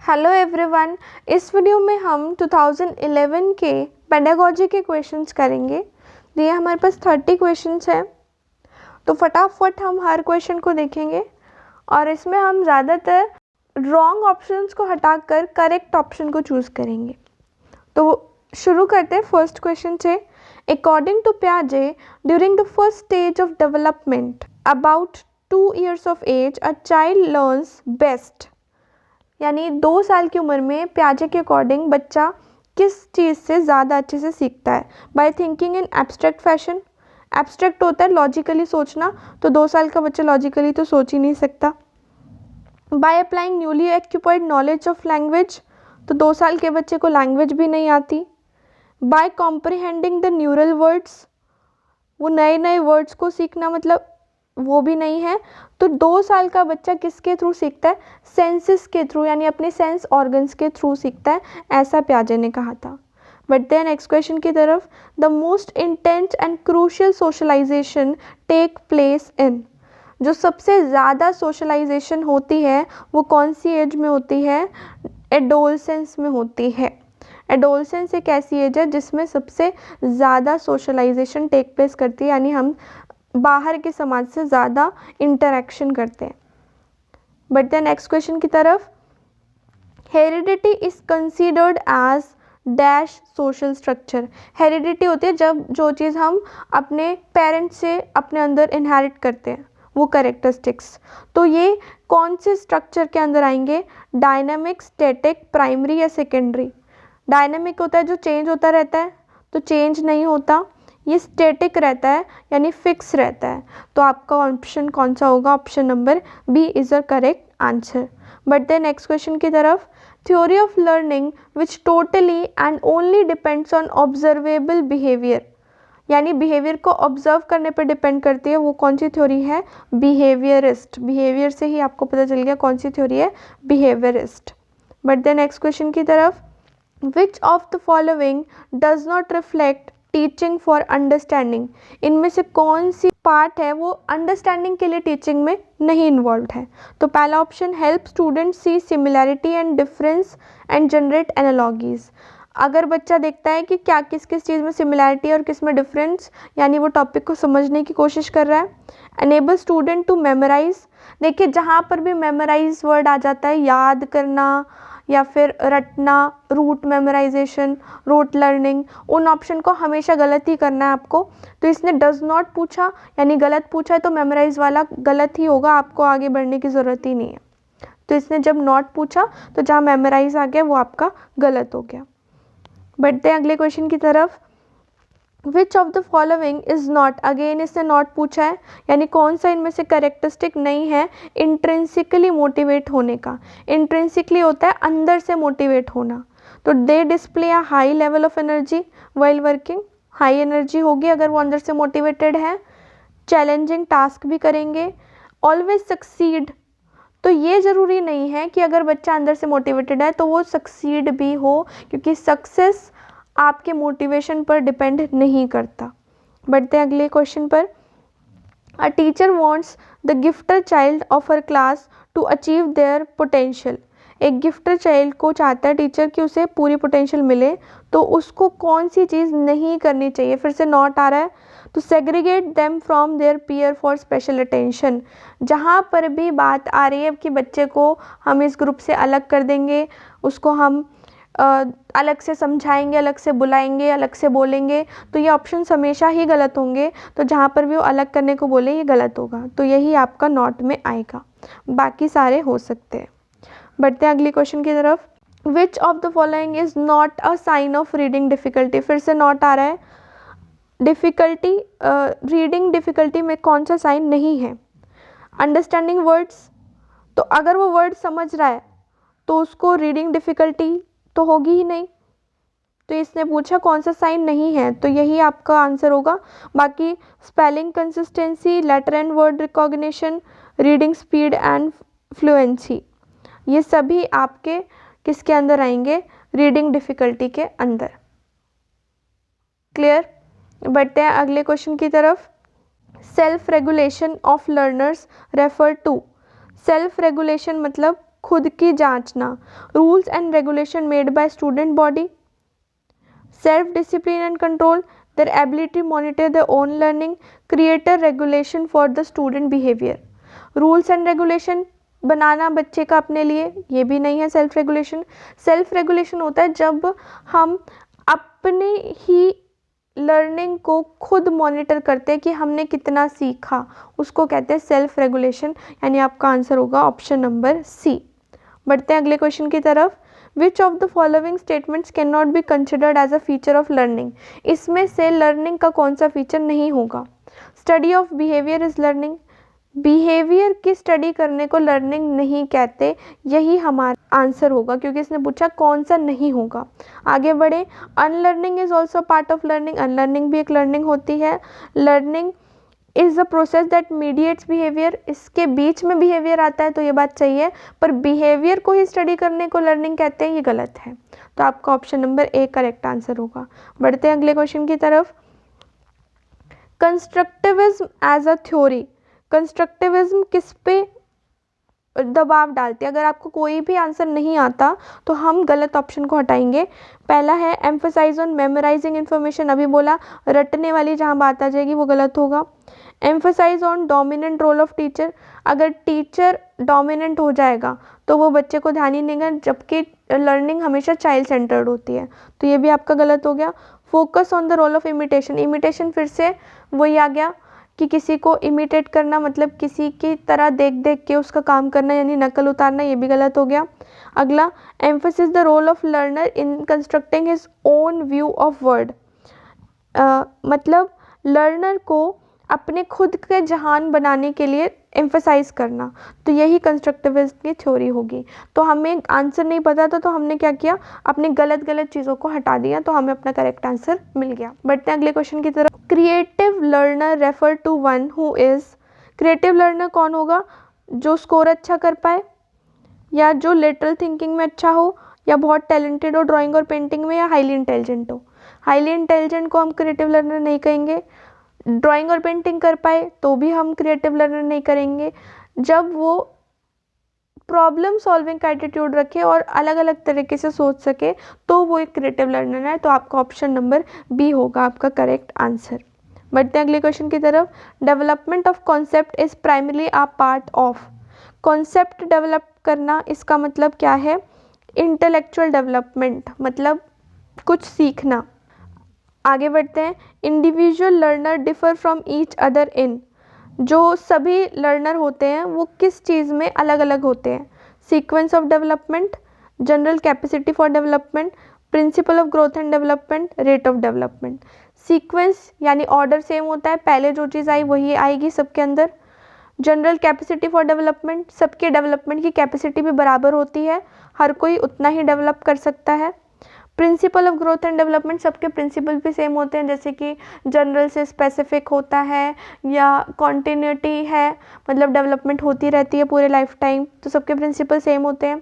Hello everyone, इस video में हम 2011 के पेडागोजी के क्वेश्चंस करेंगे। तो ये हमारे पास 30 क्वेश्चंस हैं, तो फटाफट हम हर क्वेश्चन को देखेंगे और इसमें हम ज़्यादातर रॉन्ग ऑप्शंस को हटाकर करेक्ट ऑप्शन को चूज़ करेंगे। तो शुरू करते हैं फर्स्ट क्वेश्चन से। अकॉर्डिंग टू पियाजे, during the first stage of development about 2 years of age, a child learns best। यानी 2 साल की उम्र में पियाजे के अकॉर्डिंग बच्चा किस चीज़ से ज़्यादा अच्छे से सीखता है? By thinking in abstract fashion. Abstract होता है लॉजिकली सोचना, तो 2 साल का बच्चा लॉजिकली तो सोच ही नहीं सकता। By applying newly occupied knowledge of language, तो 2 साल के बच्चे को लैंग्वेज भी नहीं आती। By comprehending the neural words, वो नए नए वर्ड्स को सीखना मतलब वो भी नहीं है। तो 2 साल का बच्चा किसके थ्रू सीखता है? सेंसेस के थ्रू, यानी अपने सेंस ऑर्गन्स के थ्रू सीखता है, ऐसा पियाजे ने कहा था। बढ़ते हैं नेक्स्ट क्वेश्चन की तरफ। The most intense and crucial socialisation take place in, जो सबसे ज़्यादा सोशलाइजेशन होती है वो कौन सी एज में होती है? एडोलसेंस में होती है। एडोलसेंस एक ऐसी एज है जिसमें सबसे ज़्यादा सोशलाइजेशन टेक प्लेस करती है, यानी हम बाहर के समाज से ज़्यादा इंटरेक्शन करते हैं। बढ़ते हैं नेक्स्ट क्वेश्चन की तरफ। Heredity is considered as dash social structure. Heredity होती है जब जो चीज़ हम अपने पेरेंट्स से अपने अंदर इनहेरिट करते हैं, वो कैरेक्टरिस्टिक्स। तो ये कौन से स्ट्रक्चर के अंदर आएंगे? डायनामिक, स्टैटिक, प्राइमरी या सेकेंडरी? डायनामिक होता है जो चेंज होता रहता है, तो चेंज नहीं होता। ये स्टैटिक रहता है यानी फिक्स रहता है। तो आपका ऑप्शन कौन सा होगा? Option number B is a correct answer. बढ़ते हैं नेक्स्ट क्वेश्चन की तरफ। Theory of learning which totally and only depends on observable behaviour, यानी बिहेवियर को ऑब्जर्व करने पर डिपेंड करती है, वो कौन सी थ्योरी है? बिहेवियरिस्ट। बिहेवियर से ही आपको पता चल गया कौन सी थ्योरी है, बिहेवियरिस्ट। बढ़ते हैं नेक्स्ट क्वेश्चन की तरफ। Which of the following does not reflect teaching for understanding, इनमें से कौन सी पार्ट है वो अंडरस्टैंडिंग के लिए टीचिंग में नहीं इन्वॉल्व है? तो पहला option, help student see similarity and difference and generate analogies. अगर बच्चा देखता है कि क्या किस किस चीज़ में सिमिलैरिटी और किस में डिफरेंस, यानी वो टॉपिक को समझने की कोशिश कर रहा है। Enable student to memorise. देखिए जहाँ पर भी मेमोराइज वर्ड आ जाता है, याद करना या फिर रटना, रूट मेमोराइजेशन, रूट लर्निंग, उन ऑप्शन को हमेशा गलत ही करना है आपको। तो इसने डज नॉट पूछा यानी गलत पूछा है, तो मेमोराइज वाला गलत ही होगा, आपको आगे बढ़ने की ज़रूरत ही नहीं है। तो इसने जब नॉट पूछा तो जहाँ मेमोराइज आ गया वो आपका गलत हो गया। बढ़ते हैं अगले क्वेश्चन की तरफ। Which of the following is not, again इसने नॉट पूछा है, यानी कौन सा इनमें से करेक्टरिस्टिक नहीं है इंट्रिंसिकली मोटिवेट होने का? इंट्रिंसिकली होता है अंदर से मोटिवेट होना। तो they display a high level of energy while working, high energy होगी अगर वो अंदर से मोटिवेटेड है। चैलेंजिंग टास्क भी करेंगे। ऑलवेज सक्सीड, तो ये ज़रूरी नहीं है कि अगर बच्चा अंदर से मोटिवेटेड है तो वो सक्सीड भी हो, क्योंकि सक्सेस आपके मोटिवेशन पर डिपेंड नहीं करता। बढ़ते हैं अगले क्वेश्चन पर। A teacher wants the gifted child of her class to achieve their potential. एक गिफ्टर चाइल्ड को चाहता है टीचर कि उसे पूरी पोटेंशियल मिले, तो उसको कौन सी चीज़ नहीं करनी चाहिए? फिर से नॉट आ रहा है। तो segregate them from their peer for special attention. जहाँ पर भी बात आ रही है कि बच्चे को हम इस ग्रुप से अलग कर देंगे, उसको हम अलग से समझाएंगे, अलग से बुलाएंगे, अलग से बोलेंगे, तो ये ऑप्शन हमेशा ही गलत होंगे। तो जहाँ पर भी वो अलग करने को बोले ये गलत होगा, तो यही आपका नॉट में आएगा, बाकी सारे हो सकते हैं। बढ़ते हैं अगली क्वेश्चन की तरफ। Which of the following is not a sign of reading difficulty? फिर से नॉट आ रहा है। डिफ़िकल्टी, रीडिंग डिफ़िकल्टी में कौन सा साइन नहीं है? अंडरस्टैंडिंग वर्ड्स, तो अगर वो वर्ड समझ रहा है तो उसको रीडिंग डिफ़िकल्टी तो होगी ही नहीं। तो इसने पूछा कौन सा साइन नहीं है, तो यही आपका आंसर होगा। बाकी spelling consistency, letter and word recognition, reading speed and fluency, ये सभी आपके किसके अंदर आएंगे? रीडिंग डिफ़िकल्टी के अंदर। क्लियर? बढ़ते हैं अगले क्वेश्चन की तरफ। Self regulation of learners refer to. Self regulation मतलब खुद की जांचना, rules and regulation made by student body, self discipline and control, their ability to monitor their own learning, create a regulation for the student behavior. Rules and regulation बनाना बच्चे का अपने लिए, ये भी नहीं है सेल्फ रेगुलेशन। सेल्फ रेगुलेशन होता है जब हम अपने ही लर्निंग को खुद मॉनिटर करते हैं कि हमने कितना सीखा, उसको कहते हैं सेल्फ रेगुलेशन, यानी आपका आंसर होगा ऑप्शन नंबर सी। बढ़ते हैं अगले क्वेश्चन की तरफ। Which of the following statements can not be considered as a feature of learning, इसमें से लर्निंग का कौन सा फीचर नहीं होगा। Study of behaviour is learning, behaviour की स्टडी करने को लर्निंग नहीं कहते, यही हमारा आंसर होगा क्योंकि इसने पूछा कौन सा नहीं होगा। आगे बढ़े, unlearning is also part of learning, unlearning भी एक लर्निंग होती है। Learning is a process that mediates behaviour, इसके बीच में बिहेवियर आता है तो ये बात सही है, पर बिहेवियर को ही स्टडी करने को लर्निंग कहते हैं, ये गलत है। तो आपका option number A correct answer होगा। बढ़ते हैं अगले क्वेश्चन की तरफ। Constructivism as a theory, constructivism किस पे दबाव डालती है? अगर आपको कोई भी आंसर नहीं आता तो हम गलत ऑप्शन को हटाएंगे। पहला है एम्फसाइज ऑन मेमोराइजिंग इन्फॉर्मेशन, अभी बोला रटने वाली जहाँ बात आ जाएगी वो गलत होगा। Emphasise on dominant role of teacher, अगर टीचर डोमिनेंट हो जाएगा तो वो बच्चे को ध्यान ही नहीं देगा, जबकि लर्निंग हमेशा चाइल्ड सेंटर्ड होती है, तो ये भी आपका गलत हो गया। Focus on the role of imitation, imitation फिर से वही आ गया कि किसी को इमिटेट करना, मतलब किसी की तरह देख देख के उसका काम करना, यानी नकल उतारना, ये भी गलत हो गया। अगला, emphasis the role of learner in constructing his own view of world, मतलब लर्नर को अपने खुद के जहान बनाने के लिए एम्फसाइज करना, तो यही कंस्ट्रक्टिविज्म की थ्योरी होगी। तो हमें आंसर नहीं पता था तो हमने क्या किया, अपने गलत गलत चीज़ों को हटा दिया, तो हमें अपना करेक्ट आंसर मिल गया। बढ़ते हैं अगले क्वेश्चन की तरफ। Creative learner refer to one who is, creative learner कौन होगा? जो स्कोर अच्छा कर पाए, या जो लेटरल थिंकिंग में अच्छा हो, या बहुत टैलेंटेड हो ड्राइंग और पेंटिंग में, या हाईली इंटेलिजेंट हो। हाईली इंटेलिजेंट को हम क्रिएटिव लर्नर नहीं कहेंगे, ड्राइंग और पेंटिंग कर पाए तो भी हम क्रिएटिव लर्नर नहीं करेंगे। जब वो प्रॉब्लम सॉल्विंग का एटीट्यूड रखे और अलग अलग तरीके से सोच सके तो वो एक क्रिएटिव लर्नर है, तो आपका ऑप्शन नंबर बी होगा आपका करेक्ट आंसर। बढ़ते हैं अगले क्वेश्चन की तरफ। Development of concept is primarily a part of, concept develop करना इसका मतलब क्या है? इंटेलेक्चुअल डेवलपमेंट, मतलब कुछ सीखना। आगे बढ़ते हैं। Individual learner differ from each other in, जो सभी लर्नर होते हैं वो किस चीज़ में अलग अलग होते हैं? Sequence of development, general capacity for development, principle of growth and development, rate of development. Sequence यानी ऑर्डर सेम होता है, पहले जो चीज़ आई वही आएगी सबके अंदर। जनरल कैपेसिटी फॉर डेवलपमेंट, सबके डेवलपमेंट की कैपेसिटी भी बराबर होती है, हर कोई उतना ही डेवलप कर सकता है। Principle of growth and development, सबके प्रिंसिपल भी सेम होते हैं, जैसे कि जनरल से स्पेसिफिक होता है, या कॉन्टिन्यूटी है, मतलब डेवलपमेंट होती रहती है पूरे लाइफ टाइम, तो सबके प्रिंसिपल सेम होते हैं।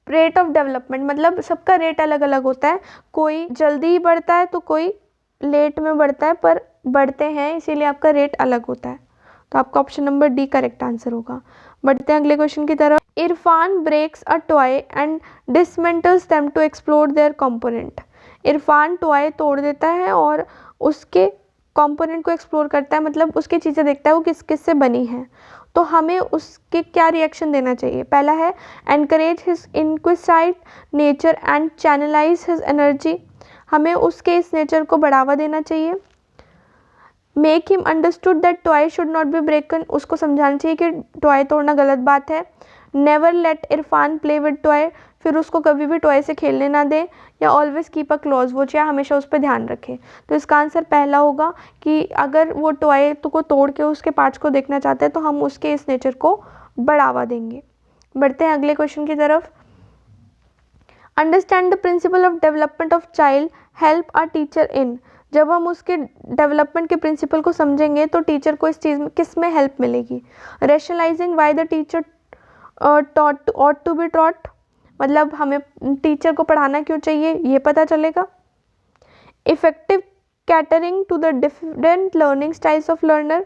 रेट ऑफ डेवलपमेंट, मतलब सबका रेट अलग अलग होता है, कोई जल्दी बढ़ता है तो कोई लेट में बढ़ता है, पर बढ़ते हैं इसीलिए आपका रेट अलग होता है, तो आपका option number D correct answer होगा। बढ़ते हैं अगले क्वेश्चन की तरफ। Irfan breaks a toy and dismantles them to explore their component, Irfan toy तोड़ देता है और उसके कंपोनेंट को एक्सप्लोर करता है, मतलब उसकी चीज़ें देखता है वो किस किस से बनी है, तो हमें उसके क्या रिएक्शन देना चाहिए? पहला है encourage his inquisitive nature and channelise his energy, हमें उसके इस नेचर को बढ़ावा देना चाहिए। Make him understood that toy should not be broken, उसको समझाना चाहिए कि टॉय तोड़ना गलत बात है। Never let Irfan play with toy, फिर उसको कभी भी टॉय से खेलने ना दें, या always keep a close watch, या हमेशा उस पर ध्यान रखें। तो इसका आंसर पहला होगा कि अगर वो टॉय को तोड़ के उसके पार्ट्स को देखना चाहते हैं तो हम उसके इस नेचर को बढ़ावा देंगे। बढ़ते हैं अगले क्वेश्चन की तरफ। Understand the principle of development of child help a teacher इन, जब हम उसके डेवलपमेंट के प्रिंसिपल को समझेंगे तो टीचर को इस चीज़ में किस में हेल्प मिलेगी? Rationalising why the teacher taught ought to be taught, मतलब हमें टीचर को पढ़ाना क्यों चाहिए ये पता चलेगा। Effective catering to the different learning styles of learner,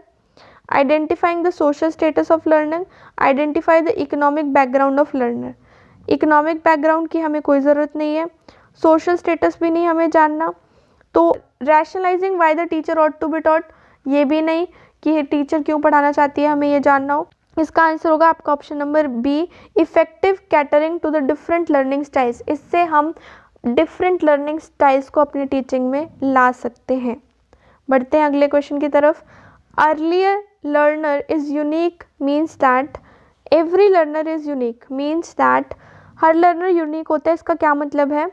identifying the social status of learner, identify the economic background of learner. Economic background की हमें कोई ज़रूरत नहीं है, सोशल स्टेटस भी नहीं हमें जानना। तो rationalising why the teacher ought to be taught, ये भी नहीं कि टीचर क्यों पढ़ाना चाहती है, हमें ये जानना हो। इसका आंसर होगा आपका option number B, effective catering to the different learning styles. इससे हम डिफरेंट लर्निंग स्टाइल्स को अपनी टीचिंग में ला सकते हैं। बढ़ते हैं अगले क्वेश्चन की तरफ। Earlier learner is unique means that, every learner is unique means that, her learner unique होता है। इसका क्या मतलब है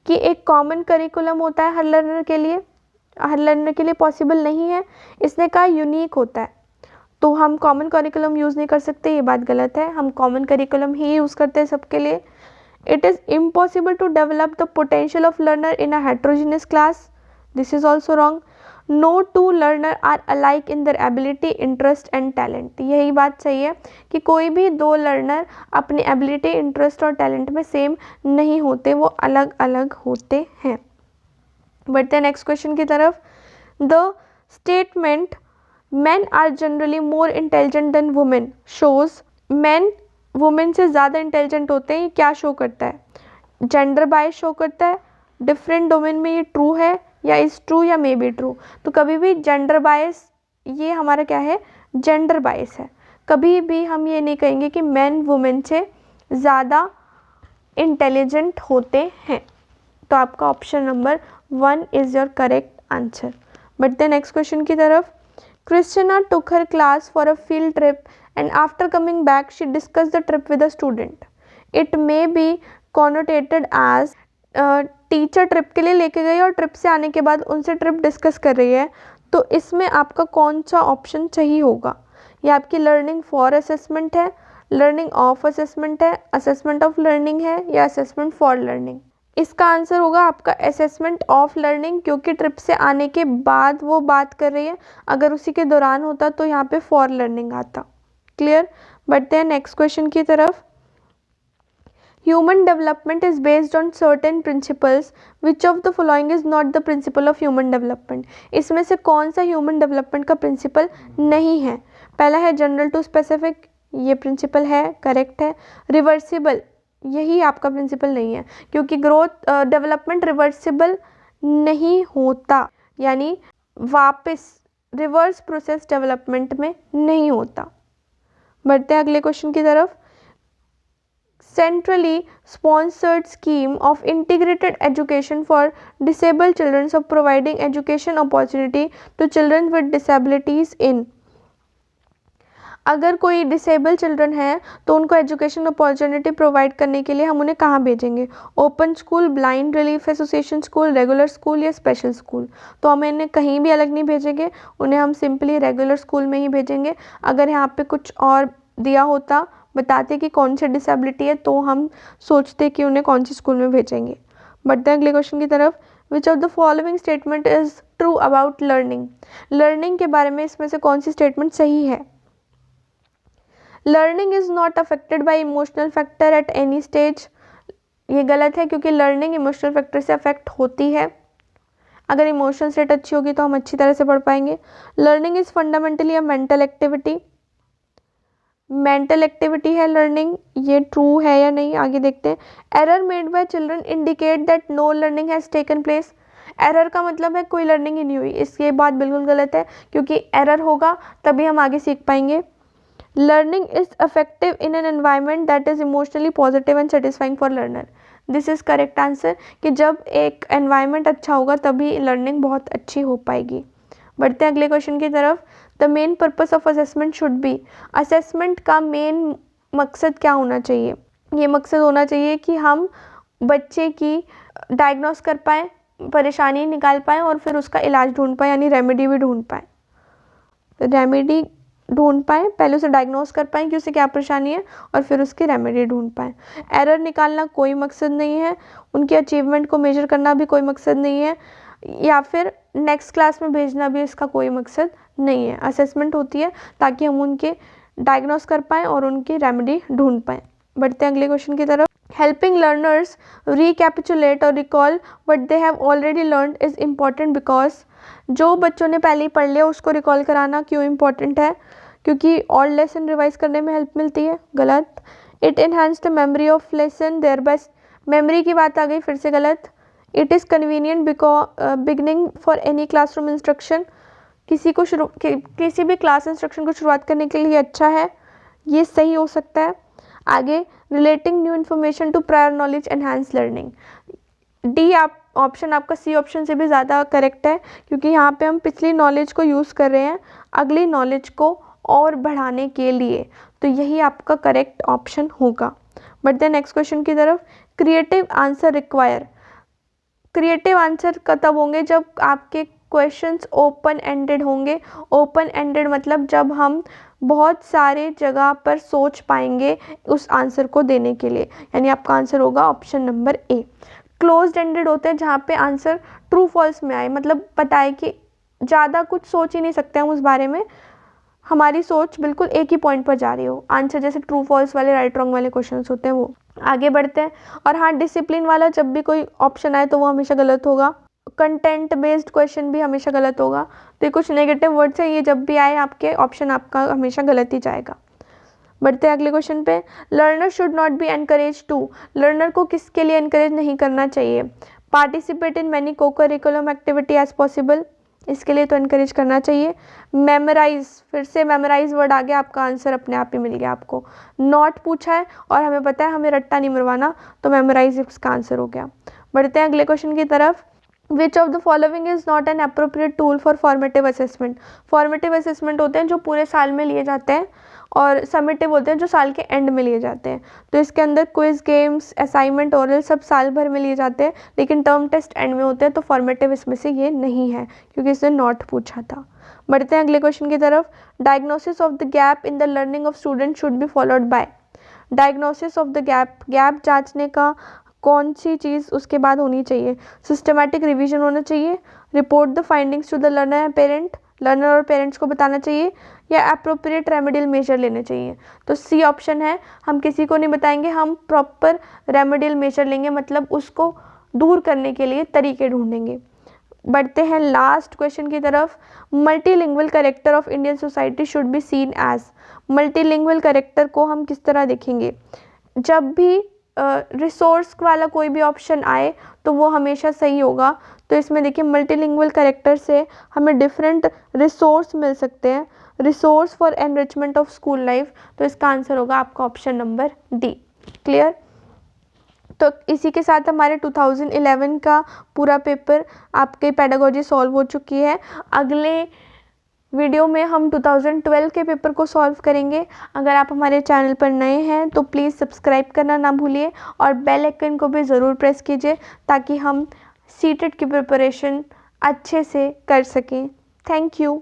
कि एक कॉमन करिकुलम होता है हर लर्नर के लिए पॉसिबल नहीं है। इसने कहा यूनिक होता है, तो हम कॉमन करिकुलम यूज़ नहीं कर सकते, ये बात गलत है। हम कॉमन करिकुलम ही यूज़ करते हैं सबके लिए। It is impossible to develop the potential of learner in a heterogeneous class, this is also wrong. No two learner are alike in their ability, interest and talent, यही बात सही है कि कोई भी दो लर्नर अपनी एबिलिटी, इंटरेस्ट और टैलेंट में सेम नहीं होते, वो अलग अलग होते हैं। बढ़ते हैं नेक्स्ट क्वेश्चन की तरफ। The statement men are generally more intelligent than women shows, men women से ज़्यादा इंटेलिजेंट होते हैं, ये क्या शो करता है? जेंडर बायस शो करता है। डिफरेंट डोमेन में ये ट्रू है या इज़ ट्रू या मे बी ट्रू। तो कभी भी जेंडर बायस, ये हमारा क्या है? जेंडर बायस है। कभी भी हम ये नहीं कहेंगे कि मैन वुमेन से ज़्यादा इंटेलिजेंट होते हैं। तो आपका option number 1 is your correct answer. बढ़ते हैं नेक्स्ट क्वेश्चन की तरफ। Christina took her class for a field trip and after coming back she discussed the trip with a student. It may be connotated as teacher trip के लिए लेके गई और trip से आने के बाद उनसे ट्रिप डिस्कस कर रही है। तो इसमें आपका कौन सा ऑप्शन सही होगा? ये आपकी लर्निंग फॉर असेसमेंट है, लर्निंग ऑफ असेसमेंट है, असेसमेंट ऑफ लर्निंग है या असेसमेंट फॉर लर्निंग? इसका आंसर होगा आपका असेसमेंट ऑफ लर्निंग, क्योंकि ट्रिप से आने के बाद वो बात कर रही है। अगर उसी के दौरान होता तो यहाँ पे फॉर लर्निंग आता। क्लियर? बढ़ते हैं नेक्स्ट क्वेश्चन की तरफ। Human development is based on certain principles, which of the following is not the principle of human development? इसमें से कौन सा ह्यूमन डेवलपमेंट का प्रिंसिपल नहीं है? पहला है जनरल टू स्पेसिफिक, ये प्रिंसिपल है, करेक्ट है। रिवर्सिबल, यही आपका प्रिंसिपल नहीं है, क्योंकि ग्रोथ डेवलपमेंट रिवर्सिबल नहीं होता, यानी वापस रिवर्स प्रोसेस डेवलपमेंट में नहीं होता। बढ़ते हैं अगले क्वेश्चन की तरफ। Centrally sponsored scheme of integrated education for disabled children of providing education opportunity to children with disabilities in, अगर कोई डिसेबल चिल्ड्रन है तो उनको एजुकेशन अपॉर्चुनिटी प्रोवाइड करने के लिए हम उन्हें कहाँ भेजेंगे? Open school, blind relief association school, regular school या स्पेशल स्कूल? तो हम इन्हें कहीं भी अलग नहीं भेजेंगे, उन्हें हम सिंपली रेगुलर स्कूल में ही भेजेंगे। अगर यहाँ पे कुछ और दिया होता, बताते कि कौन सी डिसेबिलिटी है, तो हम सोचते कि उन्हें कौन सी स्कूल में भेजेंगे। बढ़ते हैं अगले क्वेश्चन की तरफ। Which of the following statement is true about learning? Learning के बारे में इसमें से कौन सी स्टेटमेंट सही है? Learning is not affected by emotional factor at any stage, ये गलत है, क्योंकि लर्निंग इमोशनल फैक्टर से अफेक्ट होती है। अगर इमोशनल स्टेट अच्छी होगी तो हम अच्छी तरह से पढ़ पाएंगे। Learning is fundamentally a mental activity, mental activity है लर्निंग, ये ट्रू है या नहीं, आगे देखते हैं। Error made by children indicate that know learning has taken place, error का मतलब है कोई लर्निंग ही नहीं हुई, ये बात बिल्कुल गलत है, क्योंकि एरर होगा तभी हम आगे सीख पाएंगे। Learning is effective in an environment that is emotionally positive and satisfying for learner, this is correct answer, कि जब एक एनवायरनमेंट अच्छा होगा तभी लर्निंग बहुत अच्छी हो पाएगी। बढ़ते हैं अगले क्वेश्चन की तरफ। The main purpose of assessment should be, assessment का मेन मकसद क्या होना चाहिए? ये मकसद होना चाहिए कि हम बच्चे की डायग्नोस कर पाएँ, परेशानी निकाल पाएँ और फिर उसका इलाज ढूंढ पाएँ, यानी रेमेडी भी ढूंढ पाएँ। रेमेडी ढूंढ पाएँ, पहले उसे डायग्नोस कर पाएँ कि उसे क्या परेशानी है और फिर उसकी रेमेडी ढूंढ पाएँ। एरर निकालना कोई मकसद नहीं है, उनकी अचीवमेंट को मेजर करना भी कोई मकसद नहीं है, या फिर नेक्स्ट क्लास में भेजना भी इसका कोई मकसद नहीं है। असेसमेंट होती है ताकि हम उनके डायग्नोस कर पाएँ और उनकी रेमेडी ढूंढ पाएँ। बढ़ते हैं अगले क्वेश्चन की तरफ। हेल्पिंग लर्नर्स रिकैपिचुलेट और recall what they have already learned is important because, जो बच्चों ने पहले ही पढ़ लिया उसको रिकॉल कराना क्यों इम्पोर्टेंट है? क्योंकि और लेसन रिवाइज करने में हेल्प मिलती है। गलत। It enhance the memory of lesson thereby, memory की बात आ गई, फिर से गलत। It is convenient beginning for any classroom instruction, किसी भी क्लास इंस्ट्रक्शन को शुरुआत करने के लिए अच्छा है, ये सही हो सकता है। आगे, relating new information to prior knowledge enhance learning. D option आपका सी ऑप्शन से भी ज़्यादा करेक्ट है, क्योंकि यहाँ पे हम पिछली नॉलेज को यूज़ कर रहे हैं अगली नॉलेज को और बढ़ाने के लिए, तो यही आपका करेक्ट ऑप्शन होगा। बढ़ते हैं नेक्स्ट क्वेश्चन की तरफ। Creative answer require, creative answer तब होंगे जब आपके क्वेश्चंस ओपन एंडेड होंगे। ओपन एंडेड मतलब जब हम बहुत सारे जगह पर सोच पाएंगे उस आंसर को देने के लिए, यानी आपका आंसर होगा ऑप्शन नंबर ए। क्लोज्ड एंडेड होते हैं जहाँ पे आंसर ट्रू फॉल्स में आए, मतलब पता है कि ज़्यादा कुछ सोच ही नहीं सकते हम उस बारे में, हमारी सोच बिल्कुल एक ही पॉइंट पर जा रही हो। आंसर जैसे ट्रू फॉल्स वाले, राइट रॉन्ग वाले क्वेश्चंस होते हैं वो। आगे बढ़ते हैं। और हाँ, डिसिप्लिन वाला जब भी कोई ऑप्शन आए तो वो हमेशा गलत होगा। कंटेंट बेस्ड क्वेश्चन भी हमेशा गलत होगा। तो ये कुछ नेगेटिव वर्ड्स है, ये जब भी आए आपके ऑप्शन आपका हमेशा गलत ही जाएगा। बढ़ते हैं अगले क्वेश्चन पे। Learner should not be encourage to, learner को किसके लिए एनकरेज नहीं करना चाहिए? Participate in many co-curricular activity as possible, इसके लिए तो एनकरेज करना चाहिए। मेमोराइज, फिर से मेमोराइज वर्ड आ गया, आपका आंसर अपने आप ही मिल गया आपको। नॉट पूछा है और हमें पता है हमें रट्टा नहीं मरवाना, तो मेमोराइज इसका आंसर हो गया। बढ़ते हैं अगले क्वेश्चन की तरफ। Which of the following is not an appropriate tool for formative assessment. Formative assessment होते हैं जो पूरे साल में लिए जाते हैं, और समेटिव होते हैं जो साल के एंड में लिए जाते हैं। तो इसके अंदर क्विज, गेम्स, असाइनमेंट, ओरल सब साल भर में लिए जाते हैं, लेकिन टर्म टेस्ट एंड में होते हैं, तो फॉर्मेटिव इसमें से ये नहीं है क्योंकि इसने नॉट पूछा था। बढ़ते हैं अगले क्वेश्चन की तरफ। Diagnosis of the gap in the learning of student should be followed by. Diagnosis of the gap, gap जांचने का कौन सी चीज़ उसके बाद होनी चाहिए? सिस्टमैटिक रिवीजन होना चाहिए, report the findings to the learner and parent, learner और पेरेंट्स को बताना चाहिए, या अप्रोप्रिएट रेमेडियल मेजर लेने चाहिए। तो सी ऑप्शन है, हम किसी को नहीं बताएंगे, हम प्रॉपर रेमेडियल मेजर लेंगे, मतलब उसको दूर करने के लिए तरीके ढूंढेंगे। बढ़ते हैं लास्ट क्वेश्चन की तरफ। Multilingual character of Indian society should be seen as. Multilingual character को हम किस तरह देखेंगे? जब भी रिसोर्स वाला कोई भी ऑप्शन आए तो वो हमेशा सही होगा। तो इसमें देखिए, मल्टीलिंगुअल कैरेक्टर से हमें डिफरेंट रिसोर्स मिल सकते हैं, resource for enrichment of school life. तो इसका आंसर होगा आपका ऑप्शन नंबर डी। क्लियर? तो इसी के साथ हमारे 2011 का पूरा पेपर आपके पेडागोजी सॉल्व हो चुकी है। अगले वीडियो में हम 2012 के पेपर को सॉल्व करेंगे। अगर आप हमारे चैनल पर नए हैं तो प्लीज़ सब्सक्राइब करना ना भूलिए, और बेल आइकन को भी ज़रूर प्रेस कीजिए ताकि हम सीटेट की प्रिपरेशन अच्छे से कर सकें। Thank you.